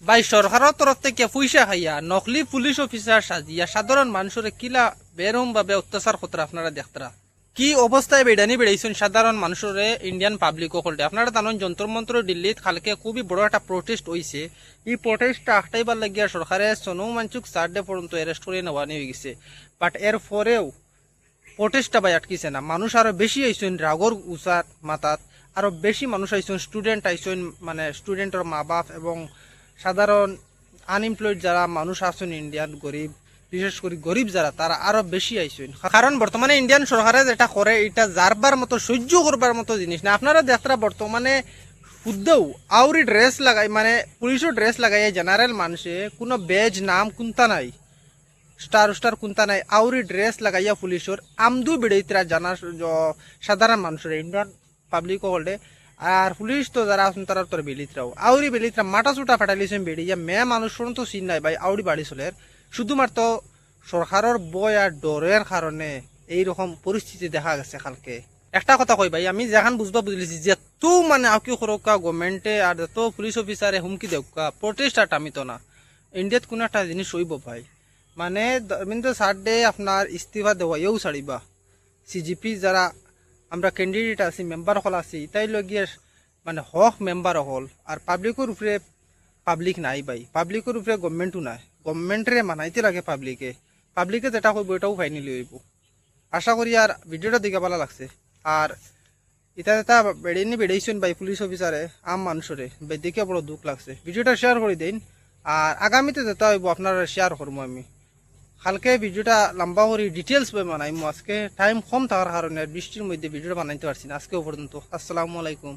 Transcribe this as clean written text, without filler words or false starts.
ভাই সরকারের তরফ থেকে পয়সা খাইয়া নকলি পুলিশ অফিসার সাজিয়া সাধারণ মানুষের কিলা বেরম ভাবে অত্যাচার করতে আপনারা দেখতরা কি অবস্থায় বেড়ানি বেড়াইছেন সাধারণ মানুষের ইন্ডিয়ান পাবলিক হলটে আপনারা জানেন যন্ত্র মন্ত্র দিল্লিত কালকে খুবই বড় একটা প্রোটেস্ট হয়েছে। এই প্রোটেস্টটা আটটাইবার লাগিয়া সরকারে সোনু মানচুক 4 ডে পর্যন্ত অ্যারেস্ট করে নেওয়া হয়ে গেছে। বাট এর পরেও প্রোটেস্টটা ভাই আটকিছে না, মানুষ আরো বেশি আইসেন রাগর উচার মাথাত, আরো বেশি মানুষ আইসেন, স্টুডেন্ট আইসেন, মানে স্টুডেন্টের মা বাপ এবং সাধারণ আনএমপ্লয়েড যারা মানুষ আছেন ইন্ডিয়ান গরিব, বিশেষ করে গরিব যারা তারা আরো বেশি আইসেন। কারণ বর্তমানে ইন্ডিয়ান সরকারে যেটা করে এটা যারবার মতো সহ্য করবার মতো জিনিস না। আপনারা দেখরা বর্তমানে শুদ্ধও আউরি ড্রেস লাগাই, মানে পুলিশের ড্রেস লাগাই জেনারেল মানুষে কোনো বেজ নাম কুন্তা নাই, স্টার স্টার কুন্তা নাই, আউরি ড্রেস লাগাইয়া পুলিশের আমদু বেড়াইতরা জানা সাধারণ মানুষের ইন্ডিয়ান পাবলিক হলে। আর পুলিশ তো যারা আছেন তারা তোর বেলিতরাও আউরি বেলিতরা মাটা চুটা ফাটাইলিছেন বেড়িয়া মেয়ে মানুষ তো চিন নাই ভাই আউরি বাড়ি চলে। শুধুমাত্র সরকারের বয় আর ডরের কারণে এইরকম পরিস্থিতি দেখা গেছে। কালকে একটা কথা কই ভাই, আমি যেখান বুঝবা বুঝলিছি যে তো মানে আউকি সরকার গভর্নমেন্টে আর তো পুলিশ অফিসারে হুমকি দেউকা প্রটেস্ট আর টামিত না, ইন্ডিয়াত কোনো একটা জিনিস হইব ভাই, মানে ধর্মেন্দ্র সারডে আপনার ইস্তিফা দেওয়াইও ছাড়িবা। সিজিপি যারা আমরা ক্যান্ডিডেট আছি, মেম্বার হল আছি, তাই লগিয়ে মানে হক মেম্বার হল। আর পাবলিকের উপরে পাবলিক নাই ভাই, পাবলিকের উপরে গভর্নমেন্টও নাই, গভর্নমেন্টরে মানাইতে লাগে পাবলিকে, পাবলিকে যেটা করবো এটাও ফাইনালি হইব। আশা করি আর ভিডিওটা দিকে ভালো লাগছে। আর এটা এটা বেড়েনি বেড়েছেন ভাই পুলিশ অফিসারে আম মানুষরে ভাই দেখে বড় দুঃখ লাগছে। ভিডিওটা শেয়ার করে দিন, আর আগামীতে যেটা হইব আপনারা শেয়ার করবো আমি। কালকে ভিডিওটা লম্বা করে ডিটেলস বানাইমু, আজকে টাইম কম থাকার কারণে বৃষ্টির মধ্যে ভিডিওটা বানাইতে পারছি না। আজকেও পর্যন্ত আসসালামু আলাইকুম।